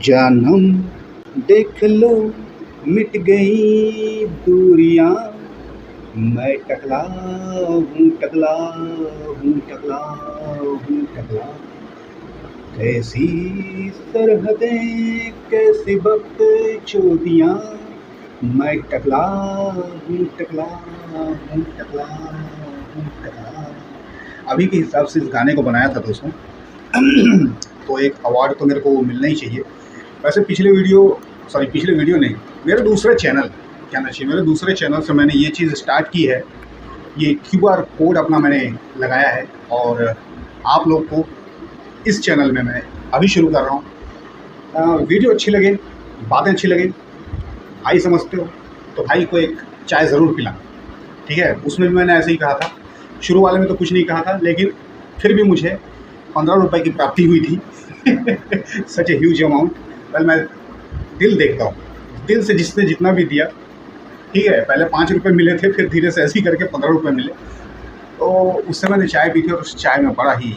जानम देख लो मिट गई दूरियां, मैं टकला हूँ टकला हूँ टकला हूँ टकला। कैसी सरहदें कैसी वक्त चोटियाँ, मैं टकला हूँ टकला हूँ टकला हूँ टकला। अभी के हिसाब से इस गाने को बनाया था दोस्तों तो एक अवार्ड तो मेरे को मिलना ही चाहिए। वैसे पिछले वीडियो नहीं, मेरे दूसरे चैनल कहना चाहिए, मेरे दूसरे चैनल से मैंने ये चीज़ स्टार्ट की है। ये QR कोड अपना मैंने लगाया है और आप लोग को इस चैनल में मैं अभी शुरू कर रहा हूँ। वीडियो अच्छी लगे, बातें अच्छी लगे, भाई समझते हो तो भाई को एक चाय ज़रूर पिलाना, ठीक है। उसमें भी मैंने ऐसे ही कहा था, शुरू वाले में तो कुछ नहीं कहा था, लेकिन फिर भी मुझे 15 रुपये की प्राप्ति हुई थी सच ए ह्यूज अमाउंट। वेल, मैं दिल देखता हूँ, दिल से जिसने जितना भी दिया, ठीक है। पहले 5 रुपये मिले थे, फिर धीरे से ऐसे ही करके 15 रुपये मिले, तो उससे मैंने चाय पी थी और उस चाय में बड़ा ही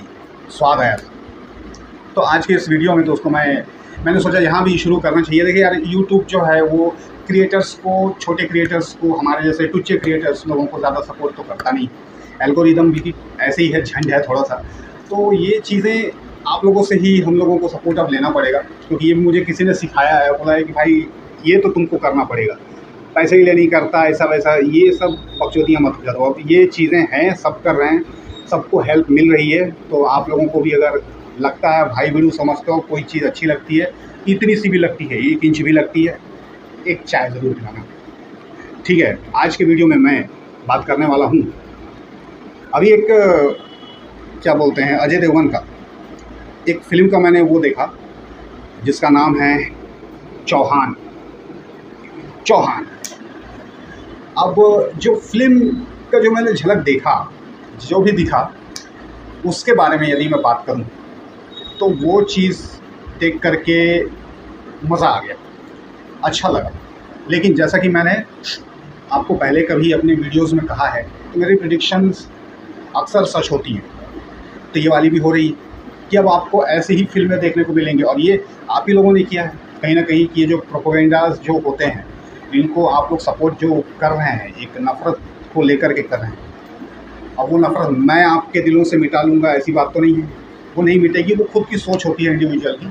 स्वाद आया था। तो आज के इस वीडियो में दोस्तों मैंने सोचा यहाँ भी शुरू करना चाहिए। देखिए यार, यूट्यूब जो है वो क्रिएटर्स को, छोटे क्रिएटर्स को, हमारे जैसे टुच्चे क्रिएटर्स लोगों को ज़्यादा सपोर्ट तो करता नहीं। एल्गोरिदम भी ऐसे ही है, झंड है थोड़ा सा। तो ये चीज़ें आप लोगों से ही हम लोगों को सपोर्ट अब लेना पड़ेगा, क्योंकि ये मुझे किसी ने सिखाया है, बोला है कि भाई ये तो तुमको करना पड़ेगा, पैसे के लिए नहीं करता, ऐसा वैसा, ये सब बकचोदियाँ मत करो। अब ये चीज़ें हैं, सब कर रहे हैं, सबको हेल्प मिल रही है। तो आप लोगों को भी अगर लगता है, भाई बहनों समझते हो, कोई चीज़ अच्छी लगती है, इतनी सी भी लगती है, 1 इंच भी लगती है, एक चाय ज़रूर पिलाना, ठीक है। आज के वीडियो में मैं बात करने वाला हूँ, अभी एक क्या बोलते हैं, अजय देवगन का एक फ़िल्म का मैंने वो देखा जिसका नाम है चौहान। अब जो फिल्म का जो मैंने झलक देखा, जो भी दिखा, उसके बारे में यदि मैं बात करूं तो वो चीज़ देख करके मज़ा आ गया, अच्छा लगा। लेकिन जैसा कि मैंने आपको पहले कभी अपने वीडियोस में कहा है, तो मेरी प्रेडिक्शंस अक्सर सच होती हैं। तो ये वाली भी हो रही कि अब आपको ऐसे ही फिल्में देखने को मिलेंगी, और ये आप ही लोगों ने किया है कहीं ना कहीं कि ये जो प्रोपेगेंडाज जो होते हैं, इनको आप लोग सपोर्ट जो कर रहे हैं, एक नफ़रत को लेकर के कर रहे हैं। अब वो नफ़रत मैं आपके दिलों से मिटा लूँगा, ऐसी बात तो नहीं है, वो नहीं मिटेगी। वो खुद की सोच होती है इंडिविजुअल की।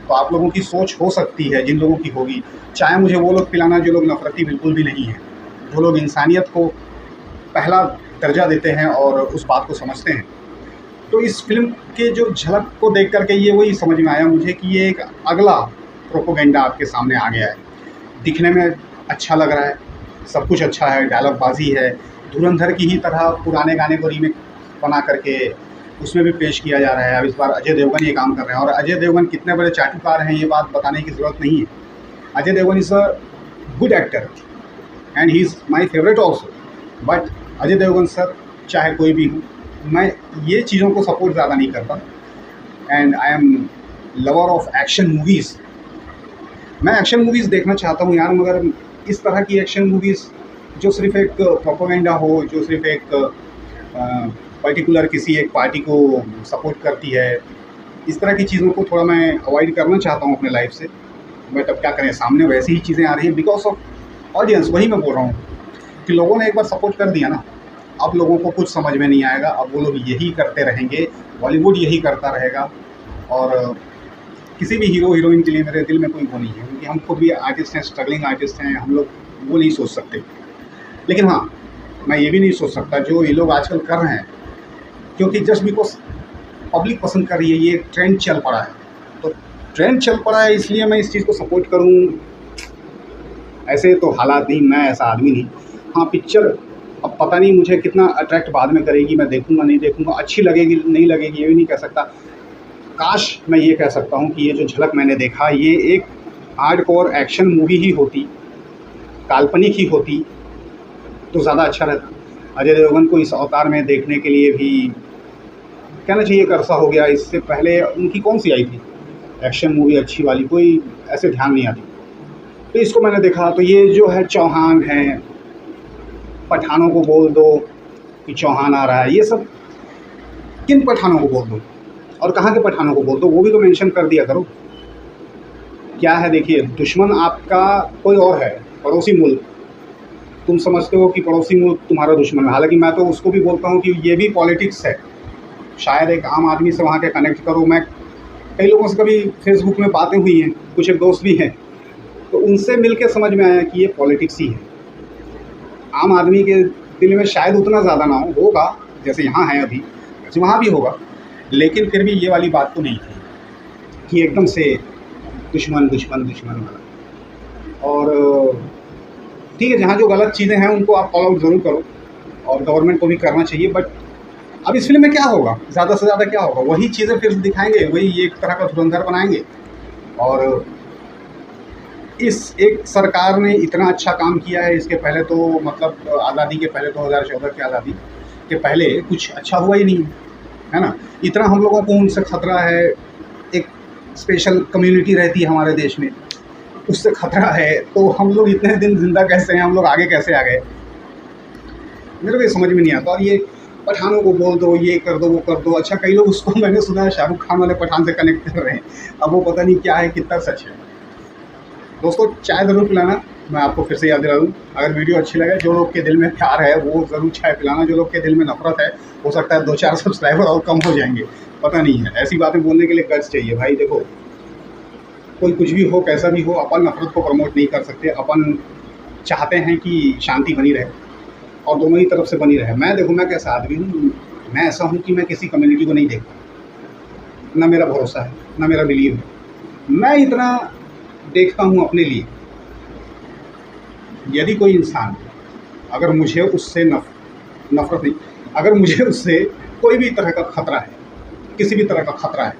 तो आप लोगों की सोच हो सकती है, जिन लोगों की होगी, चाहे मुझे वो लोग पिलाना जो लोग नफ़रती बिल्कुल भी नहीं हैं, जो लोग इंसानियत को पहला दर्जा देते हैं और उस बात को समझते हैं। तो इस फिल्म के जो झलक को देख करके ये वही समझ में आया मुझे कि ये एक अगला प्रोपेगेंडा आपके सामने आ गया है। दिखने में अच्छा लग रहा है, सब कुछ अच्छा है, डायलॉग बाजी है, धुरंधर की ही तरह पुराने गाने को रीमेक बना करके उसमें भी पेश किया जा रहा है। अब इस बार अजय देवगन ये काम कर रहे हैं, और अजय देवगन कितने बड़े चाटुकार हैं ये बात बताने की ज़रूरत नहीं है। Ajay Devgan is a good actor and he is my favourite also. But Ajay Devgan sir, चाहे कोई भी हो, मैं ये चीज़ों को सपोर्ट ज़्यादा नहीं करता। And I am lover of action movies. मैं एक्शन मूवीज़ देखना चाहता हूँ यार, मगर इस तरह की एक्शन मूवीज़ जो सिर्फ़ एक प्रोपेगेंडा हो, जो सिर्फ़ एक पर्टिकुलर किसी एक पार्टी को सपोर्ट करती है, इस तरह की चीज़ों को थोड़ा मैं अवॉइड करना चाहता हूँ अपने लाइफ से। बट अब क्या करें, सामने वैसी ही चीज़ें आ रही हैं बिकॉज ऑफ ऑडियंस। वही मैं बोल रहा हूँ कि लोगों ने एक बार सपोर्ट कर दिया ना, अब लोगों को कुछ समझ में नहीं आएगा। अब वो लोग यही करते रहेंगे, बॉलीवुड यही करता रहेगा, और किसी भी हीरो हीरोइन के लिए मेरे दिल में कोई वो नहीं है, क्योंकि हम खुद भी आर्टिस्ट हैं, स्ट्रगलिंग आर्टिस्ट हैं, हम लोग वो नहीं सोच सकते। लेकिन हाँ, मैं ये भी नहीं सोच सकता जो ये लोग आजकल कर रहे हैं, क्योंकि जस्ट बिकॉज पब्लिक पसंद कर रही है, ये ट्रेंड चल पड़ा है, तो ट्रेंड चल पड़ा है इसलिए मैं इस चीज़ को सपोर्ट करूँ, ऐसे तो हालात नहीं, मैं ऐसा आदमी नहीं। हाँ, पिक्चर अब पता नहीं मुझे कितना अट्रैक्ट बाद में करेगी, मैं देखूँगा नहीं देखूँगा, अच्छी लगेगी नहीं लगेगी ये भी नहीं कह सकता। काश मैं ये कह सकता हूँ कि ये जो झलक मैंने देखा, ये एक हार्डकोर एक्शन मूवी ही होती, काल्पनिक ही होती, तो ज़्यादा अच्छा रहता। अजय देवगन को इस अवतार में देखने के लिए भी कहना चाहिए कि अरसा हो गया। इससे पहले उनकी कौन सी आई थी एक्शन मूवी अच्छी वाली, कोई ऐसे ध्यान नहीं आती। तो इसको मैंने देखा, तो ये जो है चौहान है, पठानों को बोल दो कि चौहान आ रहा है, ये सब किन पठानों को बोल दो और कहाँ के पठानों को बोल दो, वो भी तो मेंशन कर दिया करो। क्या है देखिए, दुश्मन आपका कोई और है, पड़ोसी मुल्क। तुम समझते हो कि पड़ोसी मुल्क तुम्हारा दुश्मन है, हालांकि मैं तो उसको भी बोलता हूँ कि ये भी पॉलिटिक्स है। शायद एक आम आदमी से वहाँ के कनेक्ट करो। मैं कई लोगों से कभी फेसबुक में बातें हुई हैं, कुछ एक दोस्त भी हैं, तो उनसे मिल के समझ में आया कि ये पॉलिटिक्स ही है। आम आदमी के दिल में शायद उतना ज़्यादा ना होगा जैसे यहाँ है अभी, वैसे वहाँ भी होगा, लेकिन फिर भी ये वाली बात तो नहीं थी कि एकदम से दुश्मन दुश्मन दुश्मन वाला। और ठीक है, जहाँ जो गलत चीज़ें हैं उनको आप फॉलो आउट ज़रूर करो, और गवर्नमेंट को भी करना चाहिए। बट अब इस फिल्म में क्या होगा, ज़्यादा से ज़्यादा क्या होगा, वही चीज़ें फिर दिखाएंगे, वही एक तरह का धुरंधर बनाएंगे। और इस एक सरकार ने इतना अच्छा काम किया है, इसके पहले तो मतलब आज़ादी के पहले 2014 की आज़ादी के पहले कुछ अच्छा हुआ ही नहीं है ना। इतना हम लोगों को उनसे खतरा है, एक स्पेशल कम्युनिटी रहती है हमारे देश में, उससे खतरा है, तो हम लोग इतने दिन ज़िंदा कैसे हैं, हम लोग आगे कैसे आ गए, मेरे को ये समझ में नहीं आता। और ये पठानों को बोल दो, ये कर दो, वो कर दो। अच्छा, कई लोग उसको मैंने सुना है शाहरुख खान वाले पठान से कनेक्ट कर रहे हैं, अब वो पता नहीं क्या है, कितना सच है। दोस्तों, चाय ज़रूर पिलाना, मैं आपको फिर से याद दिला दूँ। अगर वीडियो अच्छी लगे, जो लोग के दिल में प्यार है वो ज़रूर चाय पिलाना, जो लोग के दिल में नफरत है हो सकता है 2-4 सब्सक्राइबर और कम हो जाएंगे, पता नहीं है। ऐसी बातें बोलने के लिए गट्स चाहिए भाई। देखो, कोई कुछ भी हो, कैसा भी हो, अपन नफरत को प्रमोट नहीं कर सकते। अपन चाहते हैं कि शांति बनी रहे और दोनों ही तरफ से बनी रहे। मैं देखो, मैं कैसा आदमी हूँ, मैं ऐसा हूँ कि मैं किसी कम्युनिटी को नहीं देखता, ना मेरा भरोसा है, ना मेरा बिलीव है। मैं इतना देखता हूँ अपने लिए, यदि कोई इंसान, अगर मुझे उससे नफरत नहीं, अगर मुझे उससे कोई भी तरह का खतरा है, किसी भी तरह का खतरा है,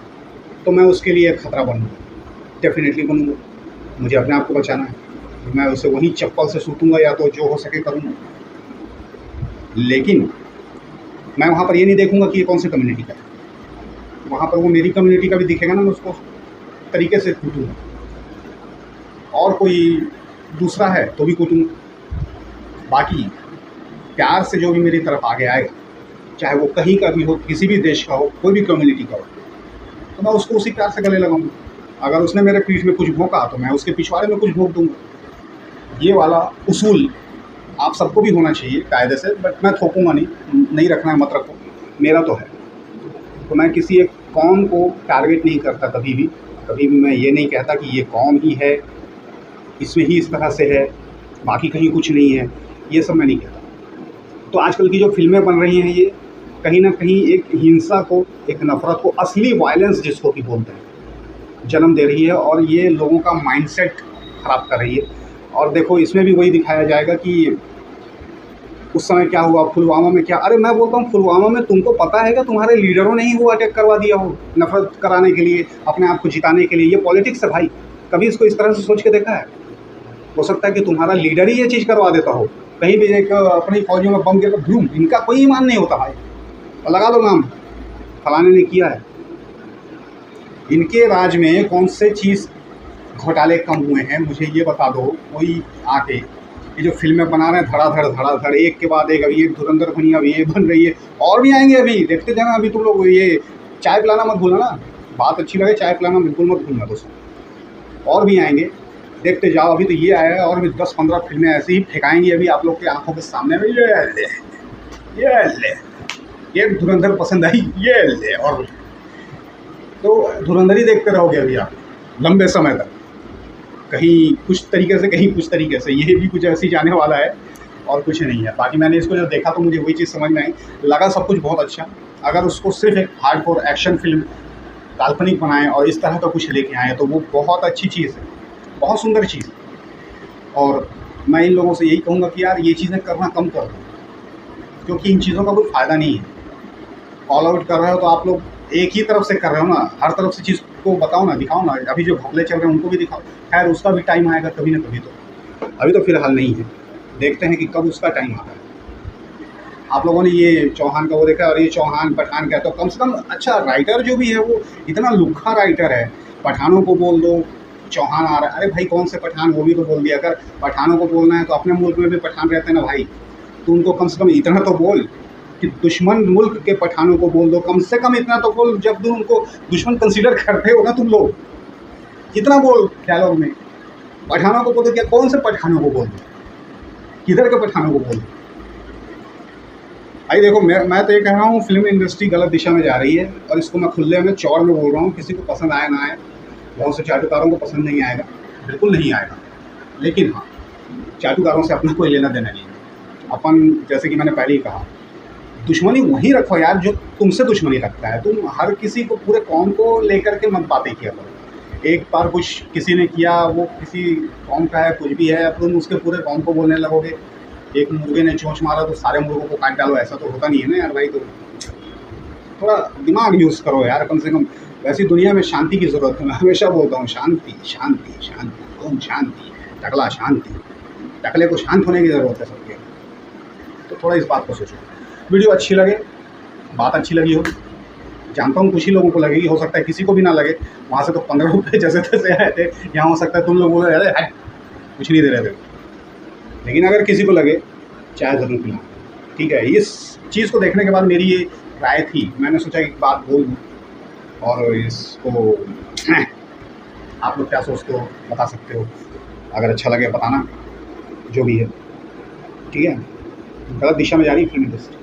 तो मैं उसके लिए खतरा बनूँगा, डेफिनेटली बनूँगा। मुझे अपने आप को बचाना है, मैं उसे वहीं चप्पल से सूतूँगा या तो जो हो सके करूँगा। लेकिन मैं वहाँ पर ये नहीं देखूँगा कि ये कौन सी कम्युनिटी का है, वहाँ पर वो मेरी कम्युनिटी का भी दिखेगा ना, मैं उसको तरीके से कूटूँगा, और कोई दूसरा है तो भी कूटूँगा। बाकी प्यार से जो भी मेरी तरफ आगे आएगा, चाहे वो कहीं का भी हो, किसी भी देश का हो, कोई भी कम्युनिटी का हो, तो मैं उसको उसी प्यार से गले लगाऊंगा। अगर उसने मेरे पीठ में कुछ भोंका तो मैं उसके पिछवाड़े में कुछ भोंक दूँगा। ये वाला उसूल आप सबको भी होना चाहिए कायदे से, बट मैं थोपूँगा नहीं रखना है मत रखो, मेरा तो है। तो मैं किसी एक कौम को टारगेट नहीं करता कभी भी मैं ये नहीं कहता कि ये कौम ही है, इसमें ही इस तरह से है, बाकी कहीं कुछ नहीं है, ये सब मैं नहीं कहता। तो आजकल की जो फिल्में बन रही हैं, ये कहीं ना कहीं एक हिंसा को, एक नफ़रत को, असली वायलेंस जिसको भी बोलते हैं, जन्म दे रही है, और ये लोगों का माइंडसेट ख़राब कर रही है। और देखो, इसमें भी वही दिखाया जाएगा कि उस समय क्या हुआ, पुलवामा में क्या। अरे मैं बोलता हूँ, पुलवामा में तुमको पता है कि तुम्हारे लीडरों ने ही वो अटैक करवा दिया हो, नफरत कराने के लिए, अपने आप को जिताने के लिए। ये पॉलिटिक्स है भाई, कभी इसको इस तरह से सोच के देखा है? हो सकता है कि तुम्हारा लीडर ही ये चीज़ करवा देता हो, कहीं भी एक अपनी फौजियों में बम गिर धूम, इनका कोई ईमान नहीं होता भाई, और लगा दो नाम, फलाने ने किया है। इनके राज में कौन से चीज़ घोटाले कम हुए हैं, मुझे ये बता दो कोई आके। ये जो फिल्में बना रहे हैं धड़ाधड़ एक के बाद एक, अभी एक धुरंधर बनी, अभी ये बन रही है, और भी आएंगे, अभी देखते जाना। अभी तुम लोग ये चाय पिलाना मत भूलना ना, बात अच्छी लगे चाय पिलाना बिल्कुल मत भूलना दोस्तों, और भी आएंगे, देखते जाओ। अभी तो ये आया है, और भी 10-15 फिल्में ऐसी ही फेंकाएंगी अभी आप लोग की आंखों के सामने में। ये ले धुरंधर पसंद आई, ये ले, और तो धुरंधर ही देखते रहोगे अभी आप लंबे समय तक, कहीं कुछ तरीके से, कहीं कुछ तरीके से। ये भी कुछ ऐसी जाने वाला है और कुछ नहीं है। बाकी मैंने इसको जो देखा तो मुझे वही चीज़ समझ में आई, लगा सब कुछ बहुत अच्छा। अगर उसको सिर्फ एक हार्डकोर एक्शन फिल्म काल्पनिक बनाएं और इस तरह का कुछ लेके आएँ तो वो बहुत अच्छी चीज़ है, बहुत सुंदर चीज़। और मैं इन लोगों से यही कहूँगा कि यार ये चीज़ें करना कम कर दो, क्योंकि इन चीज़ों का कोई फ़ायदा नहीं है। ऑल आउट कर रहे हो तो आप लोग एक ही तरफ से कर रहे हो ना, हर तरफ से चीज़ को बताओ ना, दिखाओ ना। अभी जो घपले चल रहे हैं उनको भी दिखाओ, खैर उसका भी टाइम आएगा कभी ना कभी, तो अभी तो फिलहाल नहीं है, देखते हैं कि कब उसका टाइम आता है। आप लोगों ने ये चौहान का वो देखा, और ये चौहान पठान का, तो कम से कम अच्छा राइटर जो भी है वो इतना लुक्खा राइटर है। पठानों को बोल दो, चौहान आ रहा है, अरे भाई कौन से पठान, वो भी तो बोल दिया। अगर पठानों को बोलना है तो अपने मुल्क में भी पठान रहते हैं ना भाई, तो उनको कम से कम इतना तो बोल कि दुश्मन मुल्क के पठानों को बोल दो, कम से कम इतना तो बोल, जब तुम उनको दुश्मन कंसीडर करते हो ना तुम लोग, इतना बोल डायलॉग में, पठानों को बोल दो, क्या कौन से पठानों को बोल दो, किधर के पठानों को बोल दो? भाई देखो, मैं तो ये कह रहा हूँ फिल्म इंडस्ट्री गलत दिशा में जा रही है, और इसको मैं खुले में चौड़ में बोल रहा हूँ। किसी को पसंद आए ना आए, बहुत से चाटुकारों को पसंद नहीं आएगा, बिल्कुल नहीं आएगा, लेकिन हाँ, चाटुकारों से अपना कोई लेना देना नहीं है। अपन जैसे कि मैंने पहले ही कहा, दुश्मनी वहीं रखो यार जो तुमसे दुश्मनी रखता है। तुम हर किसी को, पूरे कौम को लेकर के मत बातें किया करो। एक बार कुछ किसी ने किया, वो किसी कौम का है, कुछ भी है, अब तुम उसके पूरे कौम को बोलने लगोगे। एक मुर्गे ने चोंच मारा तो सारे मुर्गों को काट डालो, ऐसा तो होता नहीं है ना यार भाई। तो थोड़ा दिमाग यूज़ करो यार, कम से कम। वैसी दुनिया में शांति की ज़रूरत है। मैं हमेशा बोलता हूँ शांति शांति शांति, ओम शांति, टकला शांति। टकले को शांत होने की ज़रूरत है सबके। तो थोड़ा इस बात को सोचो। वीडियो अच्छी लगे, बात अच्छी लगी हो, जानता हूँ कुछ ही लोगों को लगेगी, हो सकता है किसी को भी ना लगे। वहाँ से तो 15 रुपये जैसे तैसे आए थे, यहाँ हो सकता है तुम लोग बोले अरे कुछ नहीं दे रहे थे। लेकिन अगर किसी को लगे, चाय ज़रूर पिलाएं, ठीक है। इस चीज़ को देखने के बाद मेरी ये राय थी, मैंने सोचा एक बात बोल दूँ, और इसको आप लोग क्या सोचते हो बता सकते हो। अगर अच्छा लगे बताना, जो भी है, ठीक है। गलत दिशा में जा रही है फिल्म इंडस्ट्री,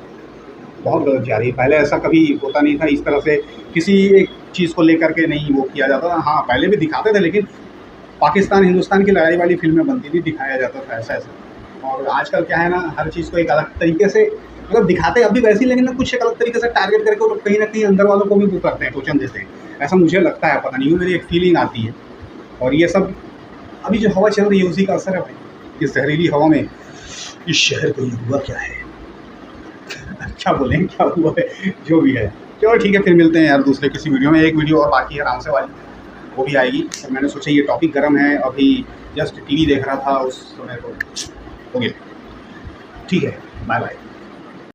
बहुत गलत जा रही है। पहले ऐसा कभी होता नहीं था, इस तरह से किसी एक चीज़ को लेकर के नहीं वो किया जाता। हाँ, पहले भी दिखाते थे, लेकिन पाकिस्तान हिंदुस्तान की लड़ाई वाली फिल्में बनती थी, दिखाया जाता था ऐसा ऐसा। और आजकल क्या है ना, हर चीज़ को एक अलग तरीके से मतलब दिखाते अभी वैसे ही, लेकिन ना कुछ एक अलग तरीके से टारगेट करके वो कहीं ना कहीं अंदर वालों को भी वो करते हैं, टोचन देते हैं। ऐसा मुझे लगता है, पता नहीं, मेरी एक फीलिंग आती है। और ये सब अभी जो हवा चल रही है उसी का असर है भाई। इस जहरीली हवा में इस शहर को ये हुआ क्या है क्या बोलें, क्या हुआ है, जो भी है। चलो ठीक है, फिर मिलते हैं यार दूसरे किसी वीडियो में। एक वीडियो और बाकी है आराम से वाली, वो भी आएगी। तो मैंने सोचा ये टॉपिक गर्म है, अभी जस्ट टीवी देख रहा था उस समय, तो हो गया। ठीक है, बाय बाय।